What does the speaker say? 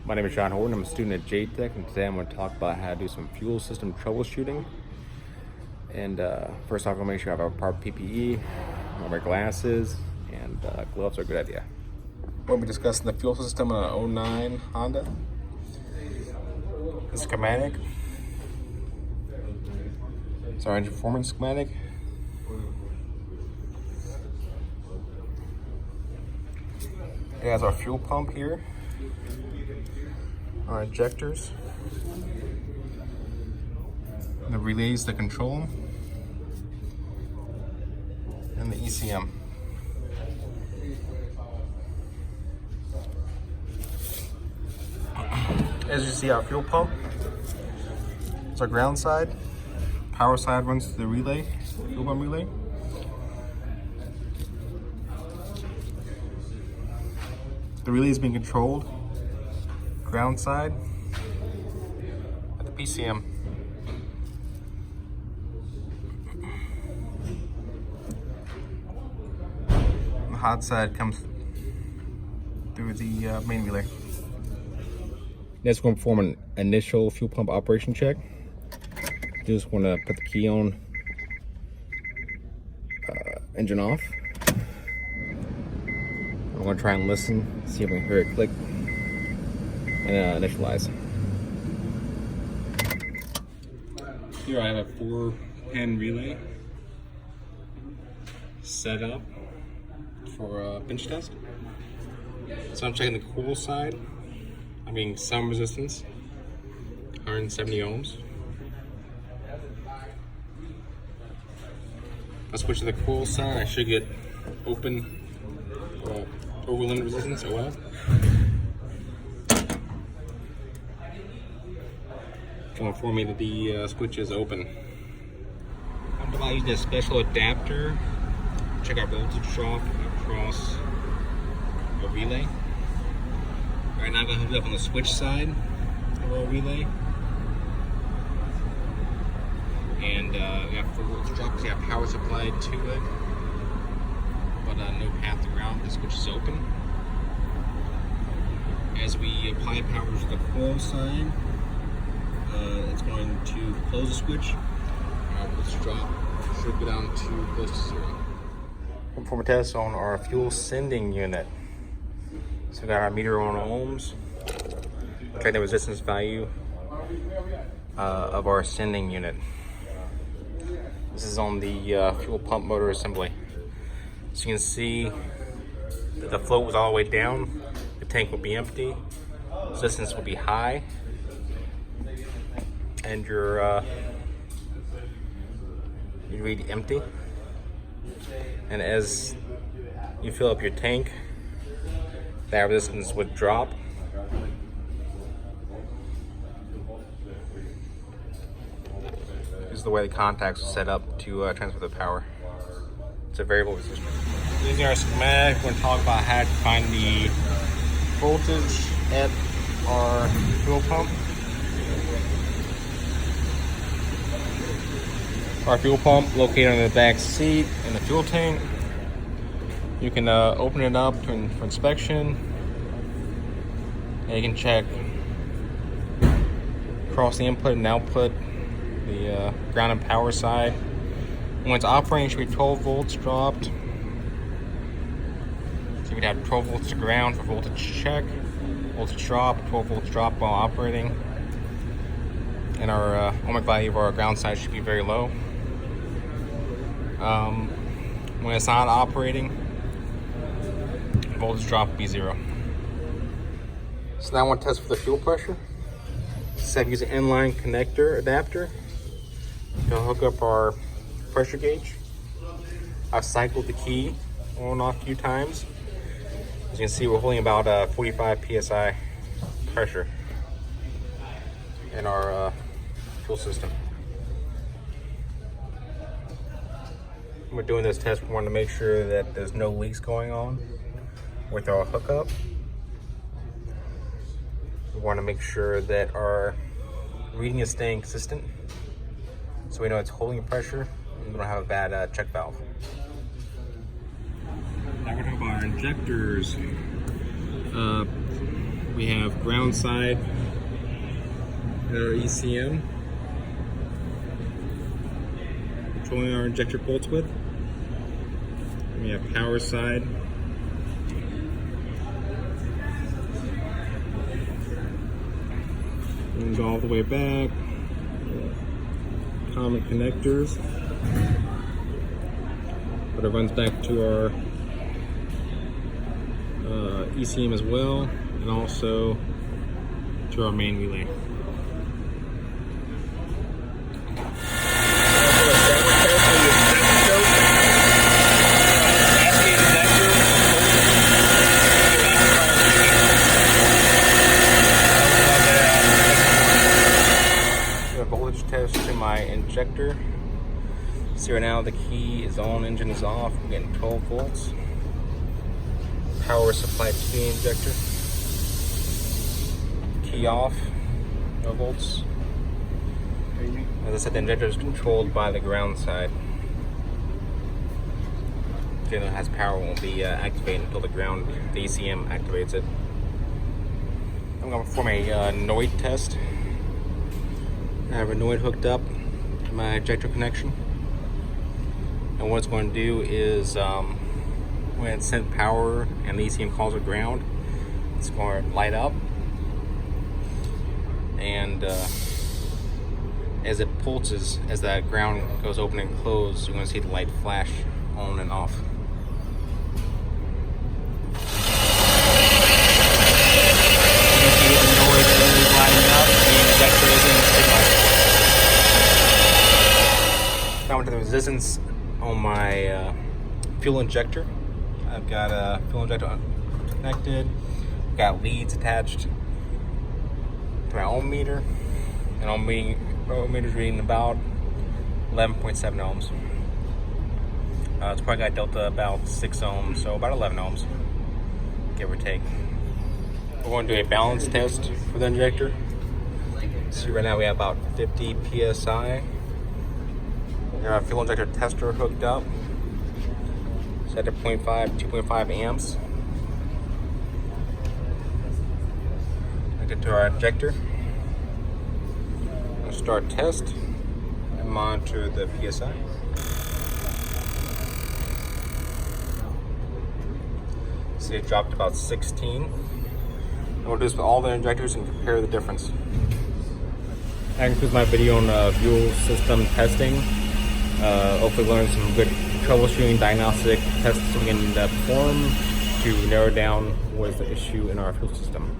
My name is John Horton. I'm a student at JTech, and today I'm going to talk about how to do some fuel system troubleshooting. And first off, I'm going to make sure I have our proper PPE, all my glasses, and gloves are a good idea. We'll be discussing the fuel system on an 09 Honda. The schematic. It's our engine performance schematic. It has our fuel pump here, our injectors, the relays that control them, and the ECM. As you see, our fuel pump is our ground side. Power side runs to the relay, fuel pump relay. The relay is being controlled, ground side, at the PCM. The hot side comes through the main relay. Next, we're going to perform an initial fuel pump operation check. You just want to put the key on, engine off. I'm going to try and listen, see if we can hear it click, and initialize. Here I have a 4-pin relay set up for a bench test. So I'm checking the coil side. I'm getting some resistance, 170 ohms. If I switch to the coil side, I should get open over limit resistance, OL. It'll inform me that the switch is open. I'm about using a special adapter. Check our voltage drop across a relay. Right now I'm going to hook it up on the switch side of our relay. And we have 4 volts drop because we have power supplied to it. But no path to ground, the switch is open. As we apply power to the coil side, it's going to close the switch. Our voltage drop should go down to close to 0. We'll perform a test on our fuel sending unit. So we got our meter on ohms. Check the resistance value of our sending unit. This is on the fuel pump motor assembly. So you can see that the float was all the way down, the tank will be empty, resistance will be high, and your you read empty. And as you fill up your tank, that resistance would drop. This is the way the contacts are set up to transfer the power. It's a variable resistor. Using our schematic, we're going to talk about how to find the voltage at our fuel pump. Our fuel pump located on the back seat in the fuel tank. You can open it up for inspection, and you can check across the input and output, the ground and power side. When it's operating, it should be 12 volts dropped. So you'd have 12 volts to ground for voltage check, voltage drop, 12 volts drop while operating. And our ohmic value of our ground side should be very low. When it's not operating, voltage drop will be 0. So now I want to test for the fuel pressure. So I'm using an inline connector adapter to hook up our pressure gauge. I've cycled the key on and off a few times. As you can see, we're holding about 45 psi pressure in our fuel system. We're doing this test, we want to make sure that there's no leaks going on with our hookup. We want to make sure that our reading is staying consistent, so we know it's holding pressure and we don't have a bad check valve. Now we're talking about our injectors. We have ground side and our ECM. Controlling our injector bolts with. We have power side. And go all the way back. Common connectors. But it runs back to our ECM as well, and also to our main relay. Voltage test to my injector. See right now the key is on, engine is off. We're getting 12 volts. Power supply to the injector. Key off, no volts. As I said, the injector is controlled by the ground side. Anything that has power won't be activated until the ECM activates it. I'm going to perform a Noid test. I have a Noid hooked up to my injector connection. And what it's going to do is when it's sent power and the ECM calls it ground, it's going to light up. And as it pulses, as that ground goes open and closed, you're going to see the light flash on and off. Now into the resistance on my fuel injector. I've got a fuel injector connected. I've got leads attached to my ohm meter, and ohm meter's reading about 11.7 ohms. It's probably got delta about 6 ohms, so about 11 ohms, give or take. We're going to do a balance test for the injector. See, right now we have about 50 psi. We have our fuel injector tester hooked up. Set to 2.5 amps. Connected to our injector. We'll start test and monitor the psi. See, it dropped about 16. And we'll do this with all the injectors and compare the difference. That concludes my video on fuel system testing. Hopefully learn some good troubleshooting diagnostic tests we can perform to narrow down what is the issue in our fuel system.